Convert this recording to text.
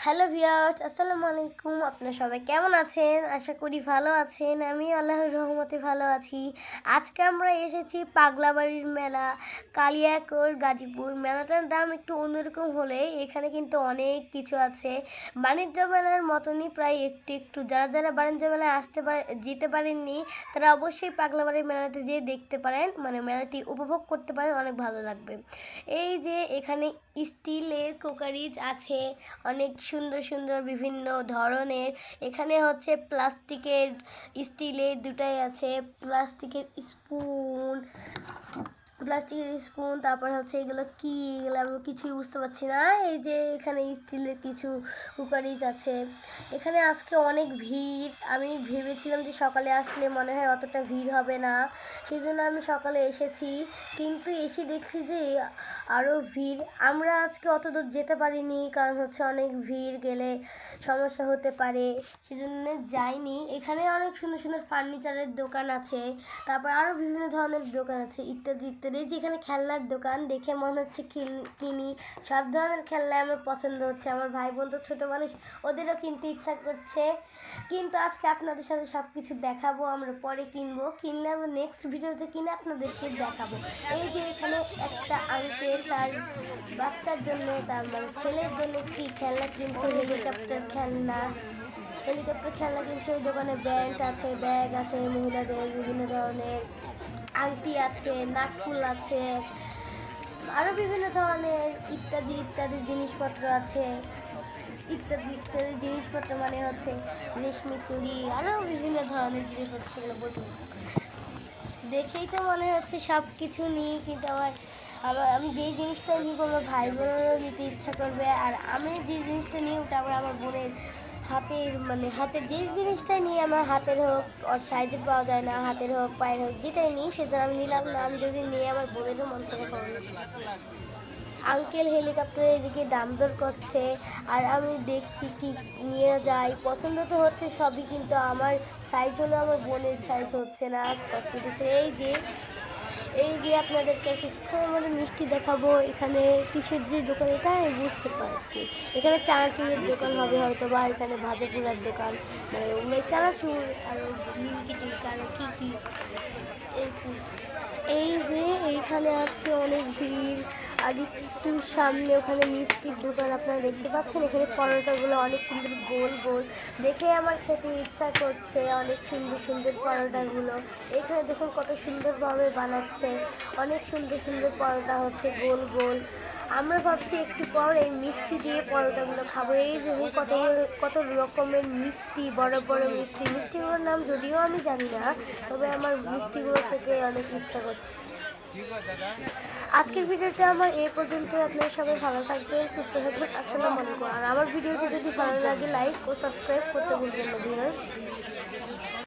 Hello viewers, আসসালামু আলাইকুম। আপনারা সবাই কেমন আছেন? আশা করি ভালো আছেন। আমি আল্লাহর রহমতে ভালো আছি। আজকে আমরা এসেছি পাগলাবাড়ির মেলা, কালিয়াকৈর, গাজীপুর। মেলাটার দাম একটু অন্যরকম হলে এখানে কিন্তু অনেক কিছু আছে। বাণিজ্য মেলার মতনই প্রায় একটু একটু। যারা বাণিজ্য মেলায় যেতে পারেননি তারা অবশ্যই পাগলাবাড়ির মেলাতে যেয়ে দেখতে পারেন, মানে মেলাটি উপভোগ করতে পারেন, অনেক ভালো লাগবে। এই যে এখানে স্টিলের কুকারিজ আছে, অনেক সুন্দর সুন্দর বিভিন্ন ধরনের। এখানে হচ্ছে প্লাস্টিকের, স্টিলের দুটাই আছে। প্লাস্টিকের স্পুন, তারপর হচ্ছে এগুলো কি, এগুলো আমি কিছুই বুঝতে পারছি না। এই যে এখানে স্টিলের কিছু কুকারিজ আছে। এখানে আজকে অনেক ভিড়। আমি ভেবেছিলাম যে সকালে আসলে মনে হয় অতটা ভিড় হবে না, সেই জন্য আমি সকালে এসেছি, কিন্তু এসে দেখছি যে আরও ভিড়। আমরা আজকে অত দূর যেতে পারিনি, কারণ হচ্ছে অনেক ভিড়, গেলে সমস্যা হতে পারে, সেজন্য যাইনি। এখানে অনেক সুন্দর সুন্দর ফার্নিচারের দোকান আছে, তারপর আরও বিভিন্ন ধরনের দোকান আছে, ইত্যাদি ইত্যাদি। যেখানে খেলনার দোকান, দেখে মনে হচ্ছে কিনি। সব ধরনের খেলনা আমার পছন্দ হচ্ছে। আমার ভাই বোন তো ছোটো মানুষ, ওদেরও কিনতে ইচ্ছা করছে, কিন্তু আজকে আপনাদের সাথে সব কিছু দেখাবো। আমরা পরে কিনলে আমরা নেক্সট ভিডিওতে কিনে আপনাদেরকে দেখাবো। এই যে এখানে একটা আঙ্কেল তার বাচ্চার জন্য, তার মানে ছেলের জন্য কি খেলনা কিনছে, হেলিকপ্টার খেলনা কিনছে। ওই দোকানে ব্যান্ড আছে, ব্যাগ আছে, মহিলাদের বিভিন্ন ধরনের আংটি আছে, নাকফুল আছে, আরও বিভিন্ন ধরনের ইত্যাদি ইত্যাদি জিনিসপত্র আছে। ইত্যাদি ইত্যাদি জিনিসপত্র মানে হচ্ছে রেশমি চুড়ি, আরও বিভিন্ন ধরনের জিনিসপত্র, সেগুলো বলতে দেখেই তো মনে হচ্ছে সব কিছু নিই, কিন্তু আমি যেই জিনিসটা নিই আমার ভাই বোনেরও নিতে ইচ্ছা করবে, আর আমি যে জিনিসটা নিই ওটা আমার বোনের হাতের যে জিনিসটাই নিই, আমার হাতের হোক, ওর সাইজের পাওয়া যায় না, হাতের হোক পায়ের হোক, যেটাই নিই সেটা আমি নিলাম না। আমি যদি নিয়ে আমার বোনেরও মন করে করবে। আঙ্কেল হেলিকপ্টারে এদিকে দাম দর করছে, আর আমি দেখছি কি নিয়ে যাই। পছন্দ তো হচ্ছে সবই, কিন্তু আমার সাইজ হলো আমার বোনের সাইজ হচ্ছে না কসমেটিক্সের। এই যে আপনাদেরকে কিছুক্ষণের মধ্যে মিষ্টি দেখাবো। এখানে কিসের যে দোকান এটা আমি বুঝতে পারছি। এখানে চানাচুরের দোকান হবে হয়তো, বা এখানে ভাজা পোড়ার দোকান, মানে ওগুলো চানাচুর আর নিমকি টিমকি আরও কী এই যে এইখানে আজকে অনেক ভিড়। আর একটু সামনে ওখানে মিষ্টির দোকান আপনারা দেখতে পাচ্ছেন। এখানে পরোটাগুলো অনেক সুন্দর গোল গোল, দেখে আমার খেতে ইচ্ছা করছে। অনেক সুন্দর সুন্দর পরোটাগুলো এখানে দেখুন কত সুন্দরভাবে বানাচ্ছে। অনেক সুন্দর সুন্দর পরোটা হচ্ছে গোল গোল। আমরা ভাবছি একটু পর এই মিষ্টি দিয়ে পরোটাগুলো খাবো। এই যে কত রকমের মিষ্টি, বড় বড় মিষ্টিগুলোর নাম যদিও আমি জানি না, তবে আমার মিষ্টিগুলো থেকে অনেক ইচ্ছা করছে। আজকের ভিডিওটা আমার এই পর্যন্ত। আপনারা সবাই ভালো থাকবেন, সুস্থ থাকবেন। আসসালামু আলাইকুম। আর আমার ভিডিওটি যদি ভালো লাগে লাইক ও সাবস্ক্রাইব করতে ভুলবেন না ভিউয়ার্স।